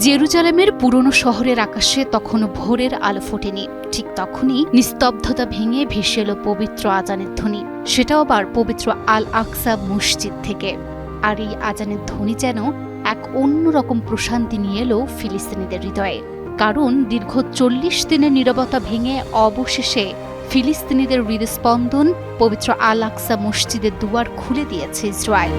জেরুজালেমের পুরনো শহরের আকাশে তখনও ভোরের আলো ফোটেনি। ঠিক তখনই নিস্তব্ধতা ভেঙে ভেসে এলো পবিত্র আজানের ধ্বনি, সেটাও আবার পবিত্র আল আকসা মসজিদ থেকে। আর এই আজানের ধ্বনি যেন এক অন্যরকম প্রশান্তি নিয়ে এলো ফিলিস্তিনিদের হৃদয়ে। কারণ দীর্ঘ ৪০ দিনের নীরবতা ভেঙে অবশেষে ফিলিস্তিনিদের হৃদস্পন্দন পবিত্র আল আকসা মসজিদের দুয়ার খুলে দিয়েছে ইসরায়েল।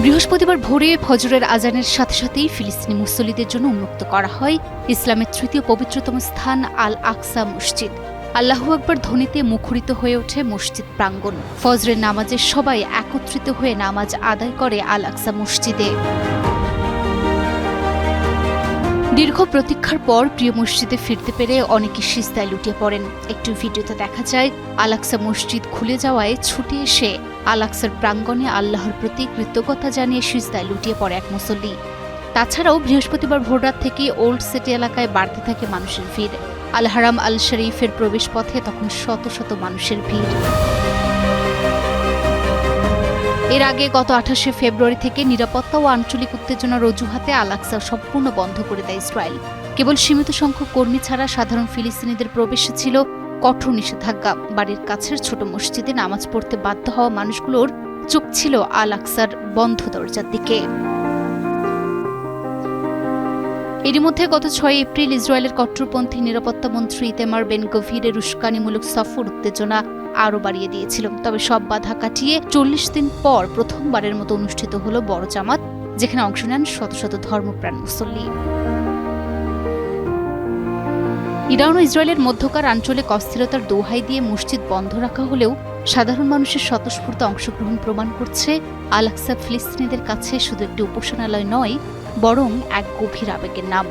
বৃহস্পতিবার ভোরে ফজরের আজানের সাথে সাথেই ফিলিস্তিনি মুসল্লিদের জন্য উন্মুক্ত করা হয় ইসলামের তৃতীয় পবিত্রতম স্থান আল আকসা মসজিদ। আল্লাহু আকবার ধ্বনিতে মুখরিত হয়ে ওঠে মসজিদ প্রাঙ্গণ। ফজরের নামাজে সবাই একত্রিত হয়ে নামাজ আদায় করে আল আকসা মসজিদে। দীর্ঘ প্রতীক্ষার পর প্রিয় মসজিদে ফিরতে পেরে অনেকে সিজদায় লুটিয়ে পড়েন। একটু ভিডিওতে দেখা যায় আল আকসা মসজিদ খুলে যাওয়ায় ছুটে এসে আল আকসার প্রাঙ্গণে আল্লাহর প্রতি কৃতজ্ঞতা জানিয়ে সিজদায় লুটিয়ে পড়ে এক মুসল্লি। তাছাড়াও বৃহস্পতিবার ভোররাত থেকে ওল্ড সিটি এলাকায় বাড়তে থাকে মানুষের ভিড়। আল হারাম আল শরীফের প্রবেশ পথে তখন শত শত মানুষের ভিড়। এর আগে গত ২৮শে ফেব্রুয়ারি থেকে নিরাপত্তা ও আঞ্চলিক উত্তেজনার অজুহাতে আল আকসা সম্পূর্ণ বন্ধ করে দেয় ইসরায়েল। কেবল সীমিত সংখ্যক কর্মী ছাড়া সাধারণ ফিলিস্তিনিদের প্রবেশে ছিল কঠোর নিষেধাজ্ঞা। বাড়ির কাছের ছোট মসজিদে নামাজ পড়তে বাধ্য হওয়া মানুষগুলোর চোখ ছিল আল আকসার বন্ধ দরজার দিকে। এরই মধ্যে গত ৬ এপ্রিল ইসরায়েলের কট্টরপন্থী নিরাপত্তা মন্ত্রী ইতামার বেন গভিরের উস্কানিমূলক সফর উত্তেজনা আরও বাড়িয়ে দিয়েছিল। তবে সব বাধা কাটিয়ে ৪০ দিন পর প্রথমবারের মতো অনুষ্ঠিত হল বড় জামাত, যেখানে অংশ নেন শত শত ধর্মপ্রাণ মুসল্লি। ইরান ও ইসরায়েলের মধ্যকার আঞ্চলিক অস্থিরতার দোহাই দিয়ে মসজিদ বন্ধ রাখা হলেও সাধারণ মানুষের স্বতঃস্ফূর্ত অংশগ্রহণ প্রমাণ করছে আল আকসা ফিলিস্তিনিদের কাছে শুধু একটি উপাসনালয় নয়, বরং এক গভীর আবেগের নাম।